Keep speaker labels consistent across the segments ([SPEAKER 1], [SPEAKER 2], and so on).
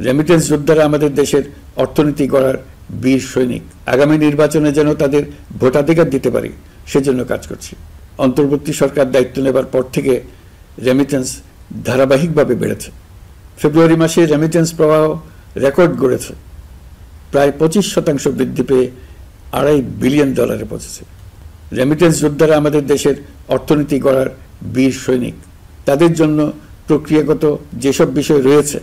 [SPEAKER 1] Remittance যোদ্ধারা আমাদের দেশের অর্থনীতি গড়ার বীর সৈনিক। আগামী নির্বাচনে যেন তাদের ভোটাধিকার দিতে পারি সেজন্য কাজ করছি। অন্তর্বর্তী সরকার দায়িত্ব নেবার পর থেকে রেমিটেন্স ধারাবাহিকভাবে বেড়েছে। ফেব্রুয়ারি মাসে রেমিটেন্স প্রবাহ রেকর্ড গড়েছে, প্রায় 25% বৃদ্ধি পেয়ে $2.5 বিলিয়ন পৌঁছেছে। রেমিটেন্স যোদ্ধারা আমাদের দেশের অর্থনীতি গড়ার বীর সৈনিক। তাদের জন্য প্রক্রিয়াগত যেসব বিষয় রয়েছে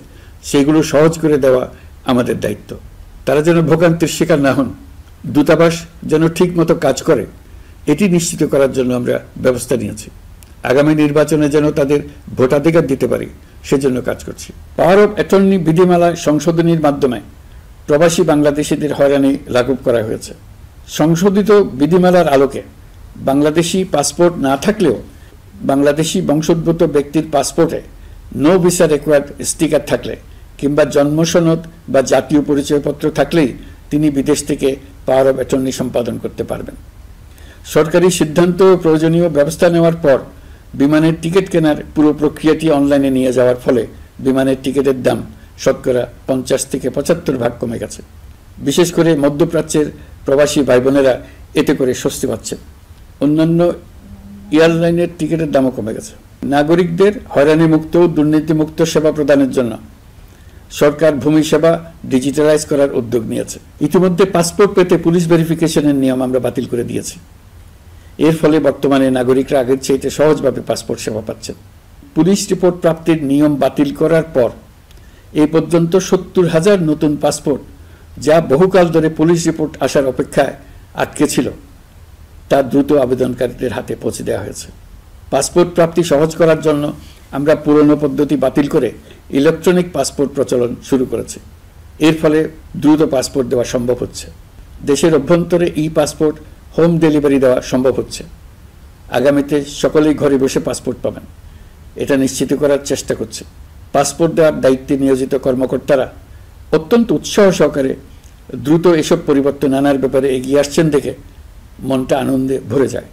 [SPEAKER 1] সেগুলো সহজ করে দেওয়া আমাদের দায়িত্ব। তারা যেন ভোগান্তির শিকার না হন, দূতাবাস যেন ঠিক মতো কাজ করে, এটি নিশ্চিত করার জন্য আমরা ব্যবস্থা নিয়েছি। আগামী নির্বাচনে যেন তাদের ভোটাধিকার দিতে পারি সেজন্য কাজ করছি। পাওয়ার অফ অ্যাটর্নি বিধিমালা সংশোধনীর মাধ্যমে প্রবাসী বাংলাদেশিদের হয়রানি লাঘব করা হয়েছে। সংশোধিত বিধিমালার আলোকে বাংলাদেশি পাসপোর্ট না থাকলেও বাংলাদেশি বংশোদ্ভূত ব্যক্তির পাসপোর্টে নো ভিসা রিকোয়ার্ড স্টিকার থাকলে কিংবা জন্ম সনদ বা জাতীয় পরিচয়পত্র থাকলেই তিনি বিদেশ থেকে পাওয়ার অফ অ্যাটর্নি সম্পাদন করতে পারবেন। সরকারি সিদ্ধান্ত ও প্রয়োজনীয় ব্যবস্থা নেওয়ার পর বিমানের টিকিট কেনার পুরো প্রক্রিয়াটি অনলাইনে নিয়ে যাওয়ার ফলে বিমানের টিকিটের দাম শতকরা 50 থেকে 75% কমে গেছে। বিশেষ করে মধ্যপ্রাচ্যের প্রবাসী ভাই বোনেরা এতে করে স্বস্তি পাচ্ছেন। অন্যান্য এয়ারলাইনের টিকিটের দামও কমে গেছে। নাগরিকদের হয়রানিমুক্ত ও দুর্নীতিমুক্ত সেবা প্রদানের জন্য সরকার ভূমি সেবা ডিজিটালাইজ করার উদ্যোগ নিয়েছে। ইতিমধ্যে পাসপোর্ট পেতে পুলিশ ভেরিফিকেশনের নিয়ম আমরা বাতিল করে দিয়েছি। এর ফলে বর্তমানে নাগরিকরা আগের চাইতে সহজভাবে পাসপোর্ট সেবা পাচ্ছেন। পুলিশ রিপোর্ট প্রাপ্তির নিয়ম বাতিল করার পর এই পর্যন্ত 70,000 নতুন পাসপোর্ট, যা বহুকাল ধরে পুলিশ রিপোর্ট আসার অপেক্ষায় আটকে ছিল, তা দ্রুত আবেদনকারীদের হাতে পৌঁছে দেওয়া হয়েছে। পাসপোর্ট প্রাপ্তি সহজ করার জন্য আমরা পুরনো পদ্ধতি বাতিল করে ইলেকট্রনিক পাসপোর্ট প্রচলন শুরু করেছি। এর ফলে দ্রুত পাসপোর্ট দেওয়া সম্ভব হচ্ছে। দেশের অভ্যন্তরে ই পাসপোর্ট হোম ডেলিভারি দেওয়া সম্ভব হচ্ছে। আগামীতে সকলেই ঘরে বসে পাসপোর্ট পাবেন, এটা নিশ্চিত করার চেষ্টা করছে। পাসপোর্ট দেওয়ার দায়িত্বে নিয়োজিত কর্মকর্তারা অত্যন্ত উৎসাহ সহকারে দ্রুত এসব পরিবর্তন আনার ব্যাপারে এগিয়ে আসছেন দেখে মনটা আনন্দে ভরে যায়।